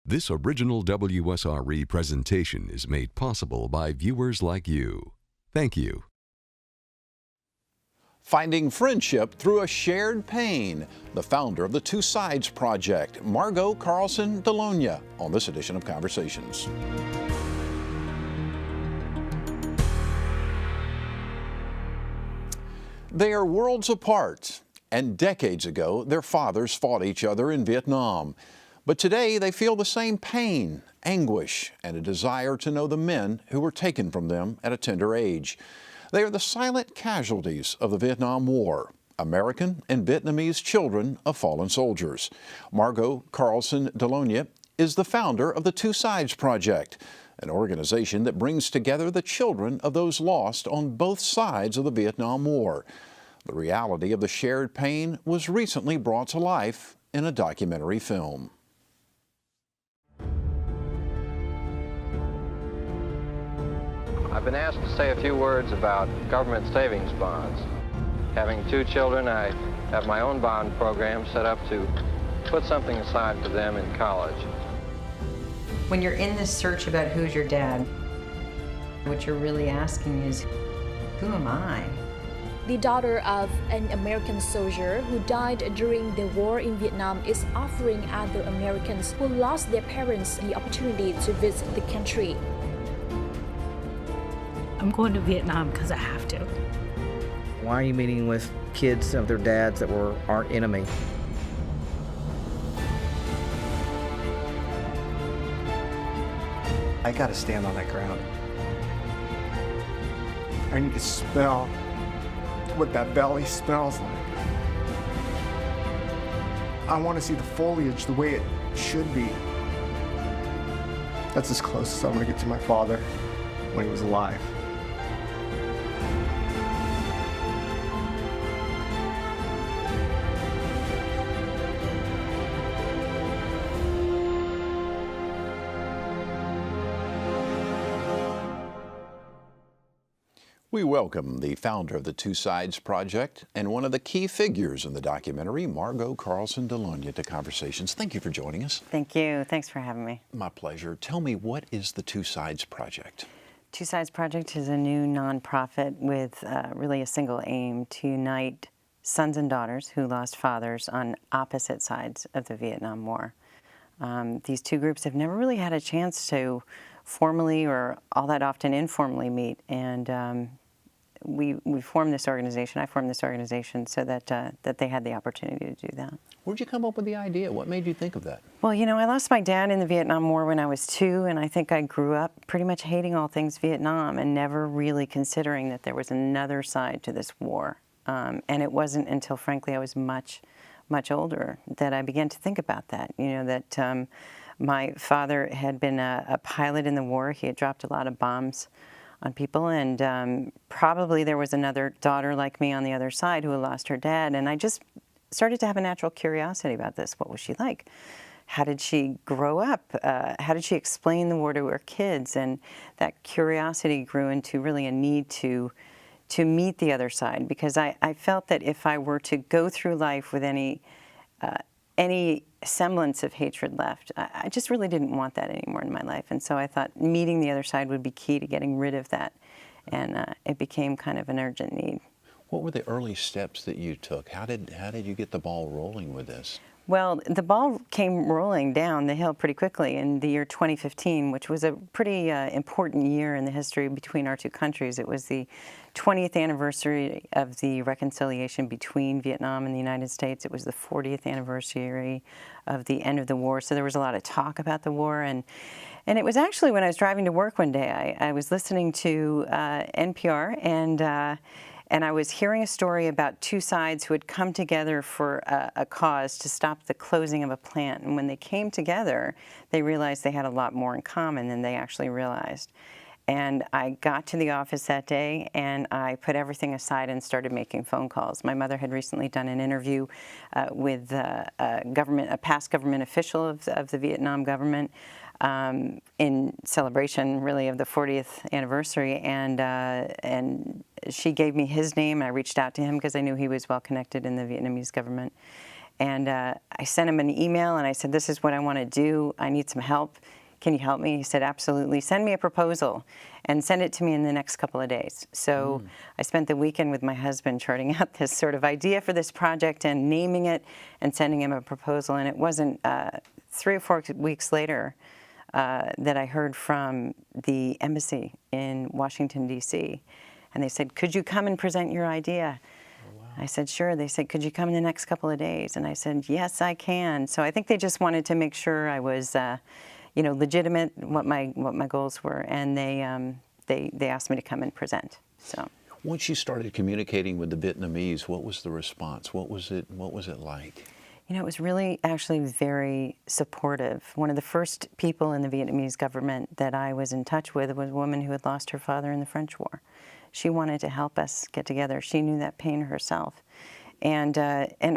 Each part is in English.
This original WSRE presentation is made possible by viewers like you. Thank you. Finding friendship through a shared pain. The founder of the Two Sides Project, Margot Carlson Delogne, on this edition of Conversations. They are worlds apart, and decades ago, their fathers fought each other in Vietnam. But today, they feel the same pain, anguish, and a desire to know the men who were taken from them at a tender age. They are the silent casualties of the Vietnam War, American and Vietnamese children of fallen soldiers. Margot Carlson Delogne is the founder of the Two Sides Project, an organization that brings together the children of those lost on both sides of the Vietnam War. The reality of the shared pain was recently brought to life in a documentary film. I've been asked to say a few words about government savings bonds. Having two children, I have my own bond program set up to put something aside for them in college. When you're in this search about who's your dad, what you're really asking is, who am I? The daughter of an American soldier who died during the war in Vietnam is offering other Americans who lost their parents the opportunity to visit the country. I'm going to Vietnam because I have to. Why are you meeting with kids of their dads that were our enemy? I gotta stand on that ground. I need to smell what that valley smells like. I want to see the foliage the way it should be. That's as close as I'm gonna get to my father when he was alive. We welcome the founder of the Two Sides Project and one of the key figures in the documentary, Margot Carlson Delogne, to Conversations. Thank you for joining us. Thank you. Thanks for having me. My pleasure. Tell me, what is the Two Sides Project? Two Sides Project is a new nonprofit with really a single aim to unite sons and daughters who lost fathers on opposite sides of the Vietnam War. These two groups have never really had a chance to formally or all that often informally meet, and we formed this organization. I formed this organization so that that they had the opportunity to do that. Where'd you come up with the idea? What made you think of that? Well, you know, I lost my dad in the Vietnam War when I was 2, and I think I grew up pretty much hating all things Vietnam and never really considering that there was another side to this war. And it wasn't until, frankly, I was much older that I began to think about that. You know, that my father had been a pilot in the war. He had dropped a lot of bombs on people, and probably there was another daughter like me on the other side who had lost her dad, and I just started to have a natural curiosity about this. What was she like? How did she grow up? How did she explain the war to her kids? And that curiosity grew into really a need to meet the other side, because I felt that if I were to go through life with any semblance of hatred left, I just really didn't want that anymore in my life. And so I thought meeting the other side would be key to getting rid of that. And it became kind of an urgent need. What were the early steps that you took? How did you get the ball rolling with this? Well, the ball came rolling down the hill pretty quickly in the year 2015, which was a pretty important year in the history between our two countries. It was the 20th anniversary of the reconciliation between Vietnam and the United States. It was the 40th anniversary of the end of the war. So there was a lot of talk about the war. And it was actually when I was driving to work one day, I was listening to NPR, and I was hearing a story about two sides who had come together for a cause to stop the closing of a plant. And when they came together, they realized they had a lot more in common than they actually realized. And I got to the office that day, and I put everything aside and started making phone calls. My mother had recently done an interview with a past government official of the Vietnam government in celebration, really, of the 40th anniversary, and she gave me his name. I reached out to him because I knew he was well connected in the Vietnamese government. And I sent him an email and I said, this is what I want to do. I need some help. Can you help me? He said, absolutely. Send me a proposal and send it to me in the next couple of days. So I spent the weekend with my husband charting out this sort of idea for this project and naming it and sending him a proposal. And it wasn't 3 or 4 weeks later that I heard from the embassy in Washington, D.C. And they said, could you come and present your idea? I said, sure. They said, could you come in the next couple of days? And I said, yes, I can. So I think they just wanted to make sure I was, legitimate, what my goals were, and they asked me to come and present. So once you started communicating with the Vietnamese, what was the response? What was it like? It was really actually very supportive. One of the first people in the Vietnamese government that I was in touch with was a woman who had lost her father in the French War. She wanted to help us get together. She knew that pain herself. And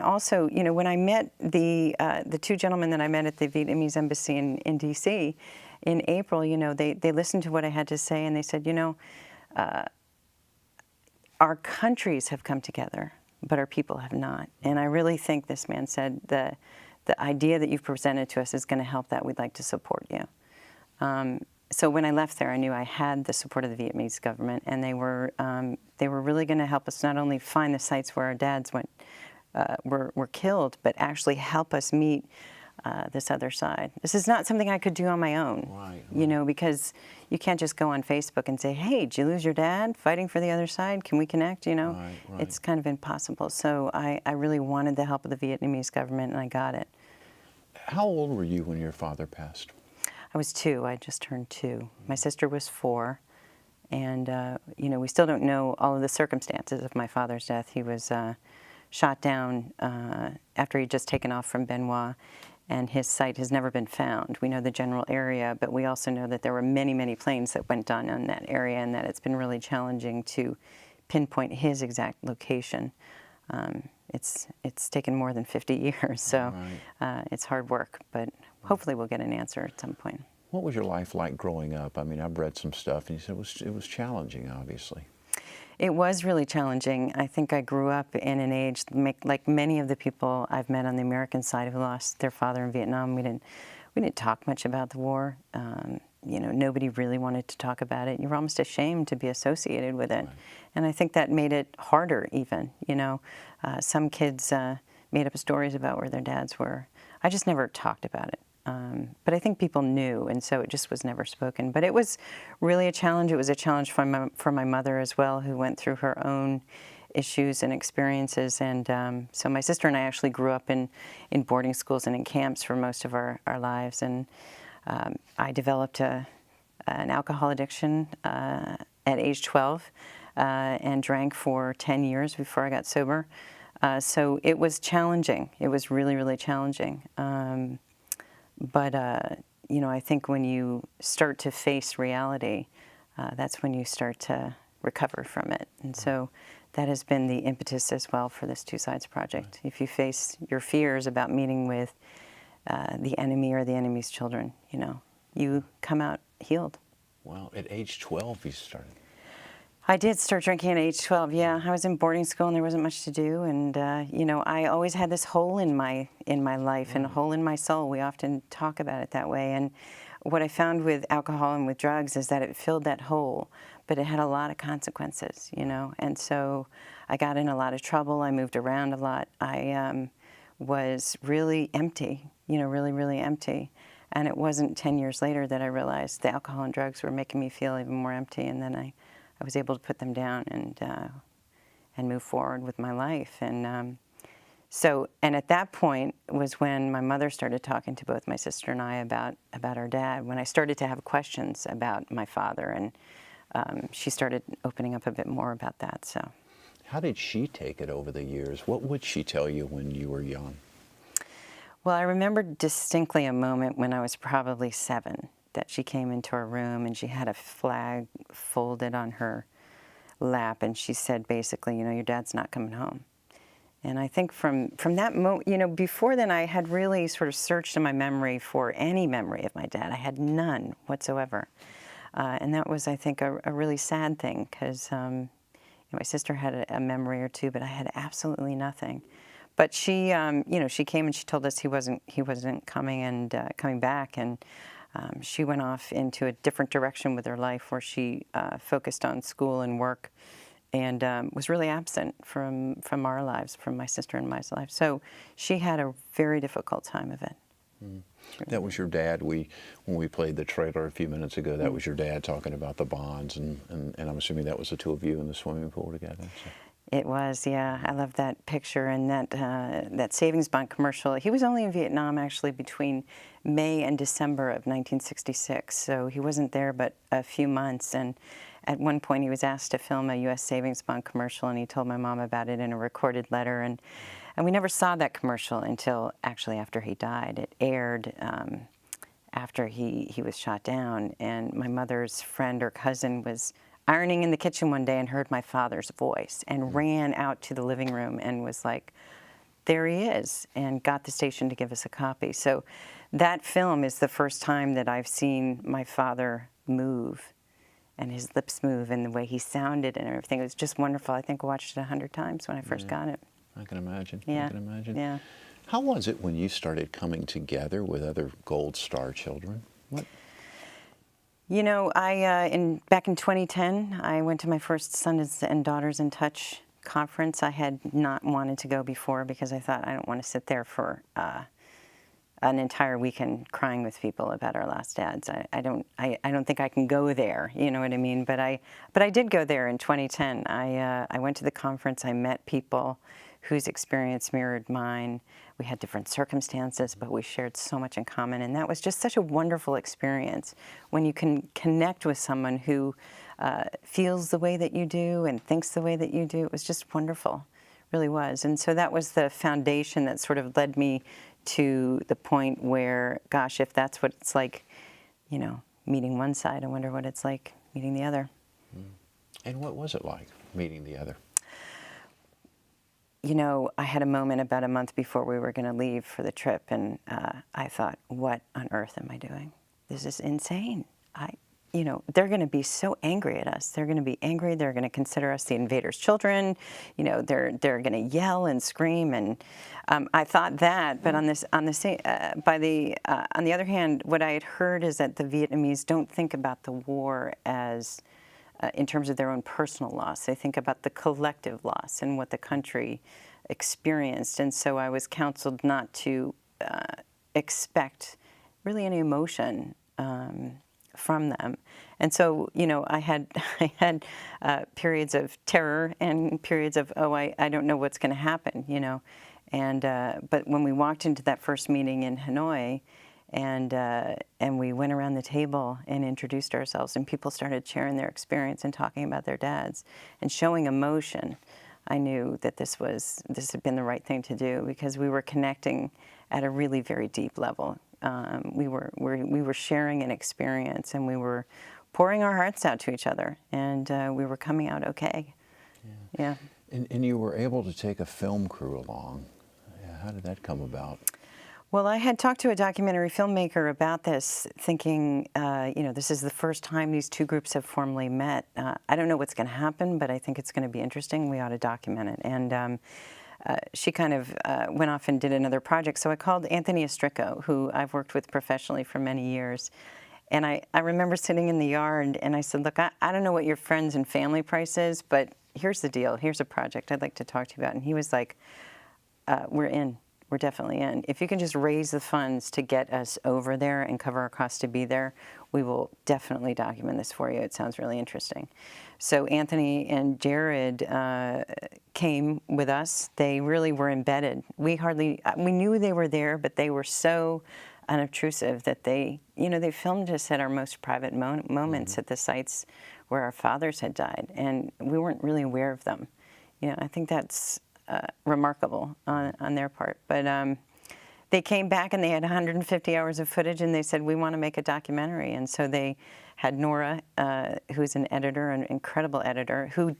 also, when I met the 2 gentlemen that I met at the Vietnamese embassy in D.C. in April, they listened to what I had to say, and they said, our countries have come together, but our people have not. And I really think, this man said, the idea that you've presented to us is going to help that. We'd like to support you. So when I left there, I knew I had the support of the Vietnamese government, and they were really going to help us not only find the sites where our dads were killed, but actually help us meet this other side. This is not something I could do on my own, right. Because you can't just go on Facebook and say, hey, did you lose your dad fighting for the other side? Can we connect? Right. It's kind of impossible. So I really wanted the help of the Vietnamese government, and I got it. How old were you when your father passed? I was 2. I just turned 2. My sister was 4. And, we still don't know all of the circumstances of my father's death. He was shot down after he'd just taken off from Benoit, and his site has never been found. We know the general area, but we also know that there were many, many planes that went down in that area, and that it's been really challenging to pinpoint his exact location. It's taken more than 50 years, so it's hard work, but hopefully we'll get an answer at some point. What was your life like growing up? I mean, I've read some stuff, and you said it was challenging, obviously. It was really challenging. I think I grew up in an age, like many of the people I've met on the American side who lost their father in Vietnam. We didn't talk much about the war. Nobody really wanted to talk about it. You were almost ashamed to be associated with it. Right. And I think that made it harder even. Some kids made up stories about where their dads were. I just never talked about it. But I think people knew, and so it just was never spoken. But it was really a challenge. It was a challenge for my mother as well, who went through her own issues and experiences. And so my sister and I actually grew up in boarding schools and in camps for most of our lives. And I developed an alcohol addiction at age 12 and drank for 10 years before I got sober. So it was challenging. It was really, really challenging. But I think when you start to face reality, that's when you start to recover from it. And so that has been the impetus as well for this Two Sides Project. If you face your fears about meeting with the enemy or the enemy's children, you come out healed. Wow. At age 12 you started? I did start drinking at age 12, yeah. I was in boarding school and there wasn't much to do. And, I always had this hole in my life and a hole in my soul. We often talk about it that way. And what I found with alcohol and with drugs is that it filled that hole, but it had a lot of consequences, And so I got in a lot of trouble. I moved around a lot. I was really empty, really, really empty. And it wasn't 10 years later that I realized the alcohol and drugs were making me feel even more empty. And then I was able to put them down and move forward with my life. And and at that point was when my mother started talking to both my sister and I about our dad, when I started to have questions about my father, and she started opening up a bit more about that. So, how did she take it over the years? What would she tell you when you were young? Well, I remember distinctly a moment when I was probably 7, that she came into our room and she had a flag folded on her lap, and she said basically, your dad's not coming home. And I think from that moment, before then I had really sort of searched in my memory for any memory of my dad. I had none whatsoever. And that was, I think, a really sad thing, because my sister had a memory or two, but I had absolutely nothing. But she, she came and she told us he wasn't coming and coming back, and she went off into a different direction with her life, where she focused on school and work, and was really absent from our lives, from my sister and my life. So she had a very difficult time of it. That was your dad. When we played the trailer a few minutes ago, that was your dad talking about the bonds, and I'm assuming that was the two of you in the swimming pool together. So. It was, yeah. I love that picture and that savings bond commercial. He was only in Vietnam actually between May and December of 1966, so he wasn't there but a few months. And at one point he was asked to film a U.S. savings bond commercial, and he told my mom about it in a recorded letter. And we never saw that commercial until actually after he died. It aired after he was shot down, and my mother's friend or cousin was ironing in the kitchen one day and heard my father's voice and ran out to the living room and was like, there he is, and got the station to give us a copy. So that film is the first time that I've seen my father move, and his lips move, and the way he sounded and everything. It was just wonderful. I think I watched it 100 times when I first got it. I can imagine. Yeah. I can imagine. Yeah. How was it when you started coming together with other Gold Star children? What? You know, back in 2010, I went to my first Sons and Daughters in Touch conference. I had not wanted to go before because I thought I don't want to sit there for an entire weekend crying with people about our lost dads. I don't think I can go there. You know what I mean? But I did go there in 2010. I went to the conference. I met people whose experience mirrored mine. We had different circumstances, but we shared so much in common, and that was just such a wonderful experience when you can connect with someone who feels the way that you do and thinks the way that you do. It was just wonderful, it really was. And so that was the foundation that sort of led me to the point where, gosh, if that's what it's like, you know, meeting one side, I wonder what it's like meeting the other. And what was it like meeting the other? You know, I had a moment about a month before we were going to leave for the trip, and I thought, what on earth am I doing? This is insane. They're going to be so angry at us. They're going to be angry. They're going to consider us the invaders' children. You know, they're going to yell and scream, and I thought that. But on the other hand, what I had heard is that the Vietnamese don't think about the war as in terms of their own personal loss. They think about the collective loss and what the country experienced. And so I was counseled not to expect really any emotion from them. And so, you know, I had periods of terror and periods of, I don't know what's going to happen, you know. And but when we walked into that first meeting in Hanoi, and we went around the table and introduced ourselves, and people started sharing their experience and talking about their dads and showing emotion, I knew that this had been the right thing to do, because we were connecting at a really very deep level. We were sharing an experience, and we were pouring our hearts out to each other, and we were coming out okay. Yeah. And you were able to take a film crew along. How did that come about? Well, I had talked to a documentary filmmaker about this, thinking, this is the first time these two groups have formally met. I don't know what's going to happen, but I think it's going to be interesting. We ought to document it. And she kind of went off and did another project. So I called Anthony Estrico, who I've worked with professionally for many years. And I remember sitting in the yard, and I said, look, I don't know what your friends and family price is, but here's the deal. Here's a project I'd like to talk to you about. And he was like, we're in. We're definitely in. If you can just raise the funds to get us over there and cover our costs to be there, we will definitely document this for you. It sounds really interesting. So Anthony and Jared came with us. They really were embedded. We knew they were there, but they were so unobtrusive that they filmed us at our most private moments at the sites where our fathers had died, and we weren't really aware of them. You know, I think that's remarkable on their part. But they came back and they had 150 hours of footage, and they said, we want to make a documentary. And so they had Nora, who's an editor, an incredible editor, who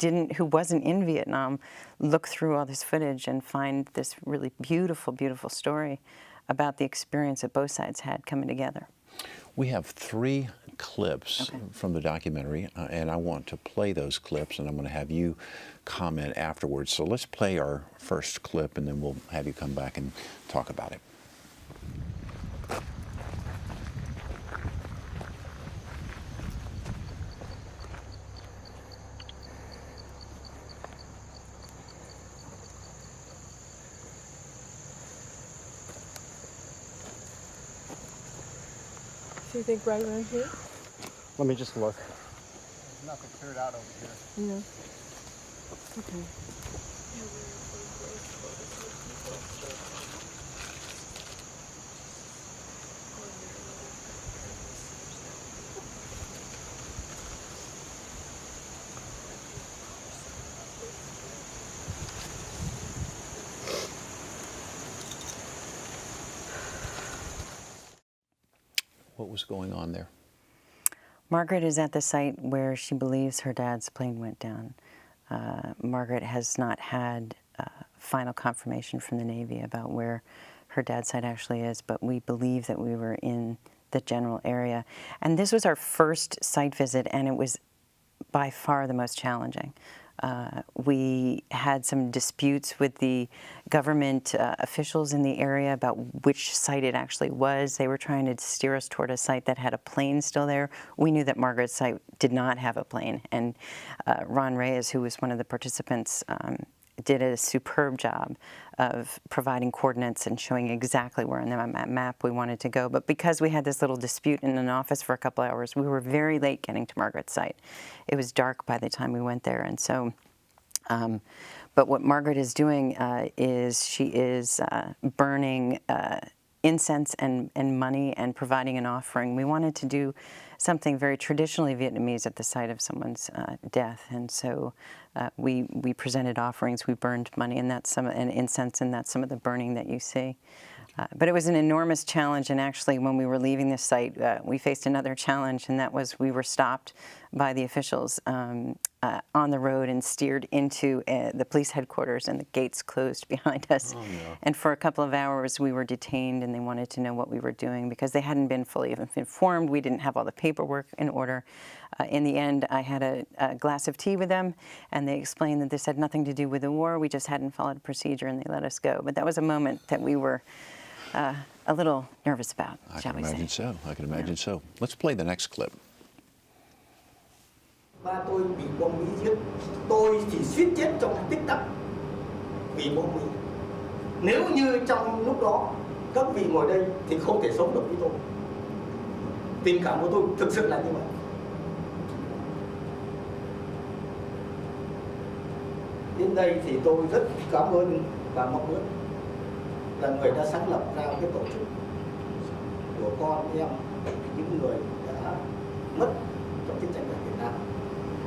wasn't in Vietnam, look through all this footage and find this really beautiful, beautiful story about the experience that both sides had coming together. We have 3 clips from the documentary, and I want to play those clips, and I'm going to have you comment afterwards. So let's play our first clip, and then we'll have you come back and talk about it. Do you think right around here? Let me just look. There's nothing cleared out over here. No. Okay. What was going on there? Margaret is at the site where she believes her dad's plane went down. Margaret has not had final confirmation from the Navy about where her dad's site actually is, but we believe that we were in the general area. And this was our first site visit, and it was by far the most challenging. We had some disputes with the government officials in the area about which site it actually was. They were trying to steer us toward a site that had a plane still there. We knew that Margaret's site did not have a plane, and Ron Reyes, who was one of the participants, did a superb job of providing coordinates and showing exactly where on the map we wanted to go. But because we had this little dispute in an office for a couple hours, we were very late getting to Margaret's site. It was dark by the time we went there, and so. But what Margaret is doing is she is burning incense and money and providing an offering. We wanted to do something very traditionally Vietnamese at the site of someone's death, and so we presented offerings. We burned money, and that's and incense, and that's some of the burning that you see. But it was an enormous challenge, and actually when we were leaving the site, we faced another challenge, and that was we were stopped by the officials on the road and steered into the police headquarters, and the gates closed behind us. Oh, no. And for a couple of hours we were detained, and they wanted to know what we were doing because they hadn't been fully informed. We didn't have all the paperwork in order. In the end, I had a glass of tea with them, and they explained that this had nothing to do with the war. We just hadn't followed procedure, and they let us go. But that was a moment that we were a little nervous about, shall we say. I can imagine so. I can imagine so. Let's play the next clip. Ba tôi bị bom Mỹ giết, tôi thì suýt chết trong tích tắc vì bom Mỹ. Nếu như trong lúc đó các vị ngồi đây thì không thể sống được với tôi. Tình cảm của tôi thực sự là như vậy. Đến đây thì tôi rất cảm ơn và mong ước là người đã sáng lập ra cái tổ chức của con em, những người đã mất trong chiến tranh ở Việt Nam.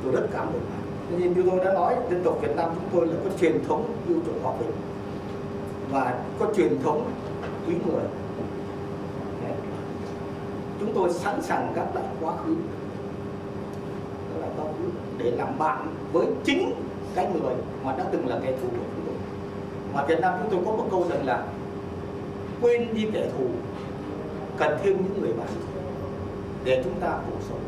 Tôi rất cảm ơn bạn. Nên như tôi đã nói, dân tộc Việt Nam chúng tôi là có truyền thống yêu chuộng hòa bình và có truyền thống quý người. Chúng tôi sẵn sàng gác lại quá khứ, đó là quá khứ để làm bạn với chính cái người mà đã từng là kẻ thù của chúng tôi. Mà Việt Nam chúng tôi có một câu rằng là quên đi kẻ thù, cần thêm những người bạn để chúng ta cùng sống.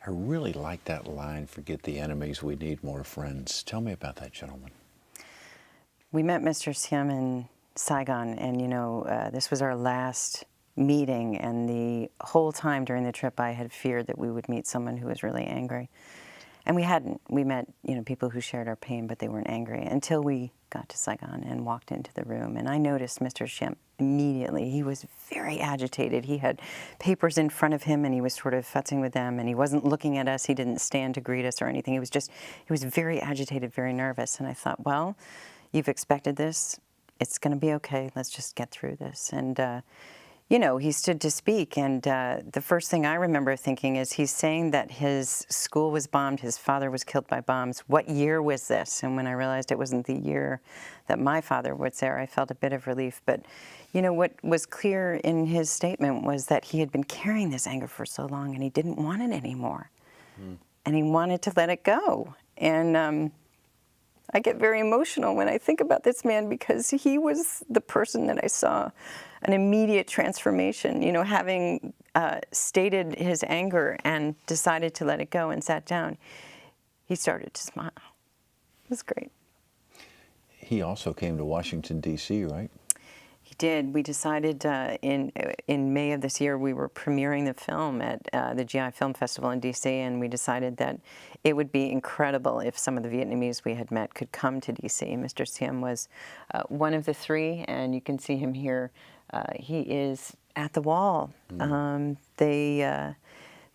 I really like that line, forget the enemies, we need more friends. Tell me about that gentleman. We met Mr. Siem in Saigon, and you know, this was our last meeting, and the whole time during the trip I had feared that we would meet someone who was really angry. And we hadn't. We met, you know, people who shared our pain, but they weren't angry until we got to Saigon and walked into the room. And I noticed Mr. Siem immediately. He was very agitated. He had papers in front of him, and he was sort of futzing with them, and he wasn't looking at us. He didn't stand to greet us or anything. He was very agitated, very nervous. And I thought, well, you've expected this. It's going to be okay. Let's just get through this. And, you know, he stood to speak, and the first thing I remember thinking is he's saying that his school was bombed, his father was killed by bombs. What year was this? And when I realized it wasn't the year that my father was there, I felt a bit of relief. But, you know, what was clear in his statement was that he had been carrying this anger for so long, and he didn't want it anymore. And he wanted to let it go. And I get very emotional when I think about this man because he was the person that I saw an immediate transformation, you know, having stated his anger and decided to let it go and sat down. He started to smile. It was great. He also came to Washington, D.C., right? He did. We decided in May of this year we were premiering the film at the GI Film Festival in D.C., and we decided that it would be incredible if some of the Vietnamese we had met could come to D.C. Mr. Siem was one of the three, and you can see him here. He is at the wall.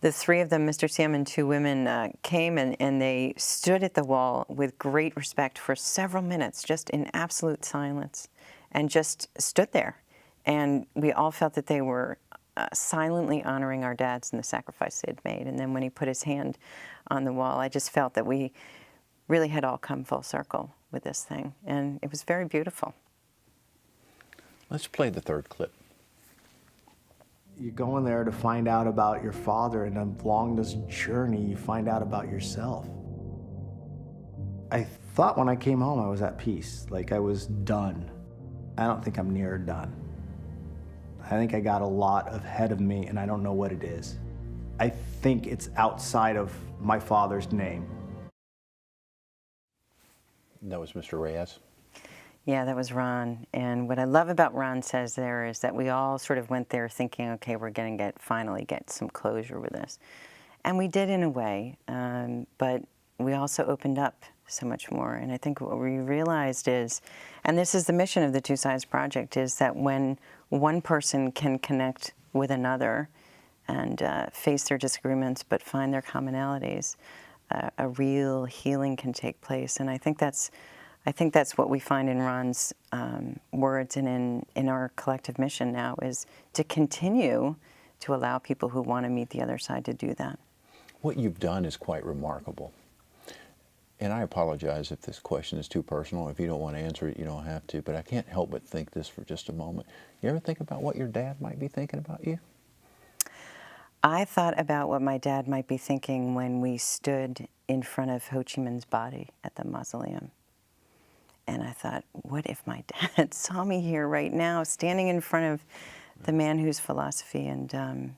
The three of them, Mr. Siem and two women, came and they stood at the wall with great respect for several minutes, just in absolute silence, and just stood there. And we all felt that they were silently honoring our dads and the sacrifice they'd made. And then when he put his hand on the wall, I just felt that we really had all come full circle with this thing. And it was very beautiful. Let's play the third clip. You go in there to find out about your father, and along this journey, you find out about yourself. I thought when I came home, I was at peace, like I was done. I don't think I'm near done. I think I got a lot ahead of me, and I don't know what it is. I think it's outside of my father's name. That was Mr. Reyes. Yeah, that was Ron. And what I love about Ron Says there is that we all sort of went there thinking, okay, we're going to finally get some closure with this. And we did in a way, but we also opened up so much more. And I think what we realized is, and this is the mission of the Two Sides Project, is that when one person can connect with another and face their disagreements but find their commonalities, a real healing can take place. And I think that's what we find in Ron's words and in our collective mission now, is to continue to allow people who want to meet the other side to do that. What you've done is quite remarkable. And I apologize if this question is too personal. If you don't want to answer it, you don't have to. But I can't help but think this for just a moment. You ever think about what your dad might be thinking about you? I thought about what my dad might be thinking when we stood in front of Ho Chi Minh's body at the mausoleum. And I thought, what if my dad saw me here right now, standing in front of the man whose philosophy and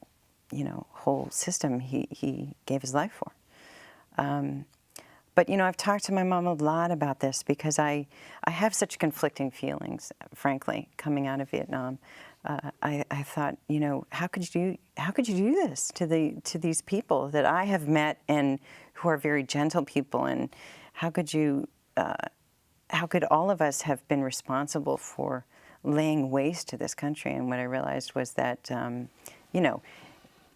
whole system he gave his life for. But I've talked to my mom a lot about this because I have such conflicting feelings, frankly, coming out of Vietnam. I thought, how could you do this to these people that I have met and who are very gentle people, and how could all of us have been responsible for laying waste to this country? And what I realized was that,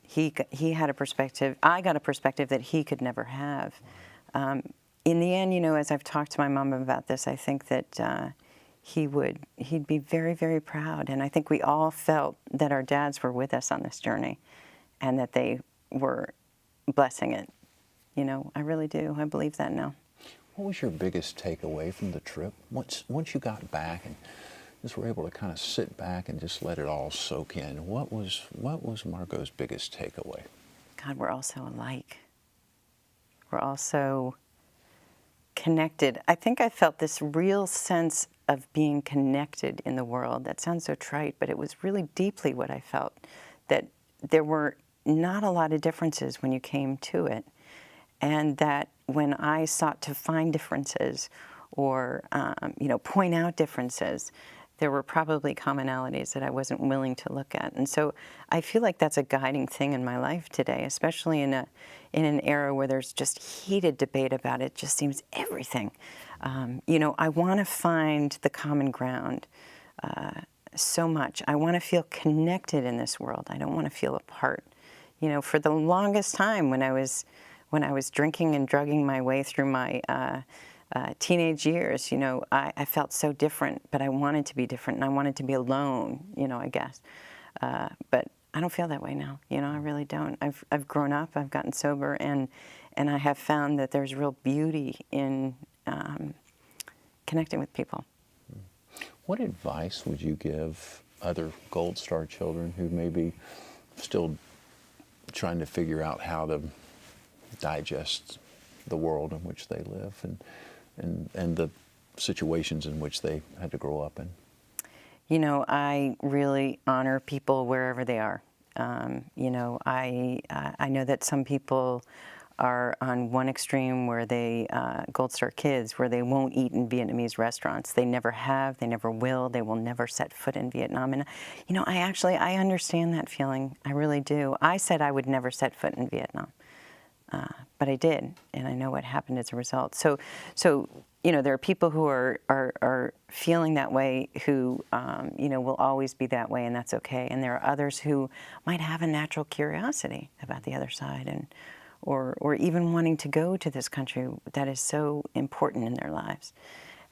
he had a perspective, I got a perspective that he could never have. In the end, as I've talked to my mom about this, I think that he'd be very, very proud. And I think we all felt that our dads were with us on this journey and that they were blessing it. I really do. I believe that now. What was your biggest takeaway from the trip? Once you got back and just were able to kind of sit back and just let it all soak in, what was Margot's biggest takeaway? God, we're all so alike. We're all so connected. I think I felt this real sense of being connected in the world. That sounds so trite, but it was really deeply what I felt, that there were not a lot of differences when you came to it, and that when I sought to find differences or point out differences, there were probably commonalities that I wasn't willing to look at. And so I feel like that's a guiding thing in my life today, especially in an era where there's just heated debate about it. Just seems everything. I want to find the common ground so much. I want to feel connected in this world. I don't want to feel apart. For the longest time when I was drinking and drugging my way through my teenage years, I felt so different, but I wanted to be different, and I wanted to be alone, I guess. But I don't feel that way now. I really don't. I've grown up, I've gotten sober, and I have found that there's real beauty in connecting with people. What advice would you give other Gold Star children who may be still trying to figure out how to digest the world in which they live? And and the situations in which they had to grow up in? You know, I really honor people wherever they are. You know, I know that some people are on one extreme where they, Gold Star kids, where they won't eat in Vietnamese restaurants. They never have, they never will, they will never set foot in Vietnam. And, you know, I understand that feeling. I really do. I said I would never set foot in Vietnam, but I did, and I know what happened as a result. So you know, there are people who are feeling that way who, you know, will always be that way, and that's okay. And there are others who might have a natural curiosity about the other side, and or even wanting to go to this country that is so important in their lives.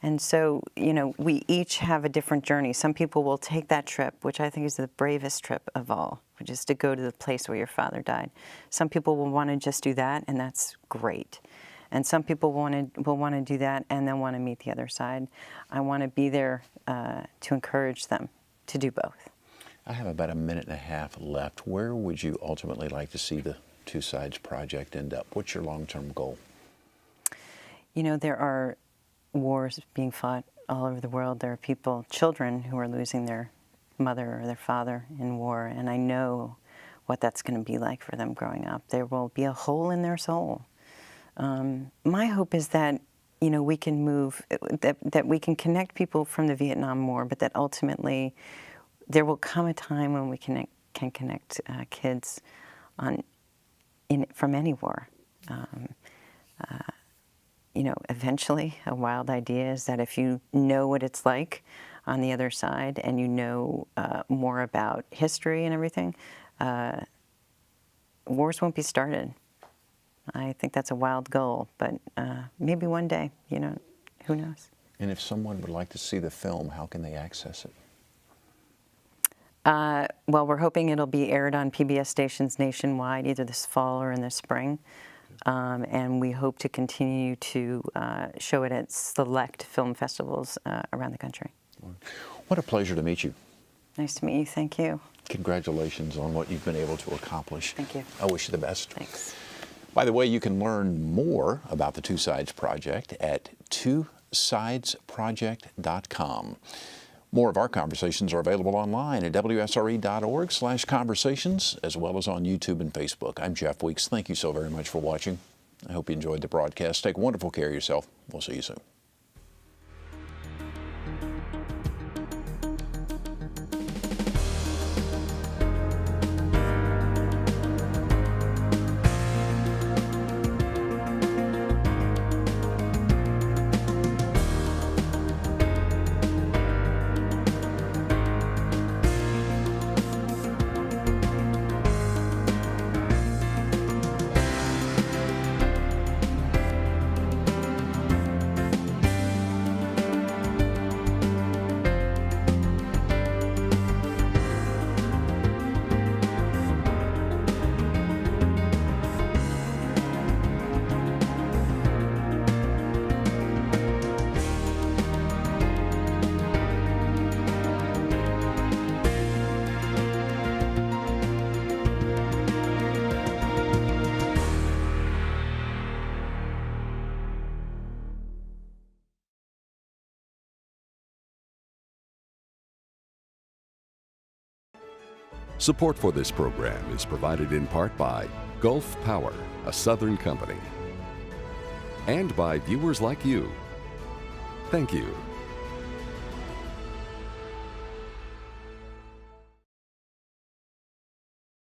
And so, you know, we each have a different journey. Some people will take that trip, which I think is the bravest trip of all, which is to go to the place where your father died. Some people will want to just do that, and that's great. And some people will want to do that and then want to meet the other side. I want to be there to encourage them to do both. I have about a minute and a half left. Where would you ultimately like to see the Two Sides Project end up? What's your long-term goal? You know, there are wars being fought all over the world. There are people, children, who are losing their mother or their father in war, and I know what that's going to be like for them growing up. There will be a hole in their soul. My hope is that, you know, we can move, that we can connect people from the Vietnam War, but that ultimately there will come a time when we can connect kids from any war. You know, eventually a wild idea is that if you know what it's like on the other side and you know more about history and everything, wars won't be started. I think that's a wild goal, but maybe one day, you know, who knows? And if someone would like to see the film, how can they access it? Well, we're hoping it'll be aired on PBS stations nationwide, either this fall or in the spring. And we hope to continue to show it at select film festivals around the country. What a pleasure to meet you. Nice to meet you. Thank you. Congratulations on what you've been able to accomplish. Thank you. I wish you the best. Thanks. By the way, you can learn more about the Two Sides Project at twosidesproject.com. More of our conversations are available online at wsre.org/conversations, as well as on YouTube and Facebook. I'm Jeff Weeks. Thank you so very much for watching. I hope you enjoyed the broadcast. Take wonderful care of yourself. We'll see you soon. Support for this program is provided in part by Gulf Power, a Southern company, and by viewers like you. Thank you.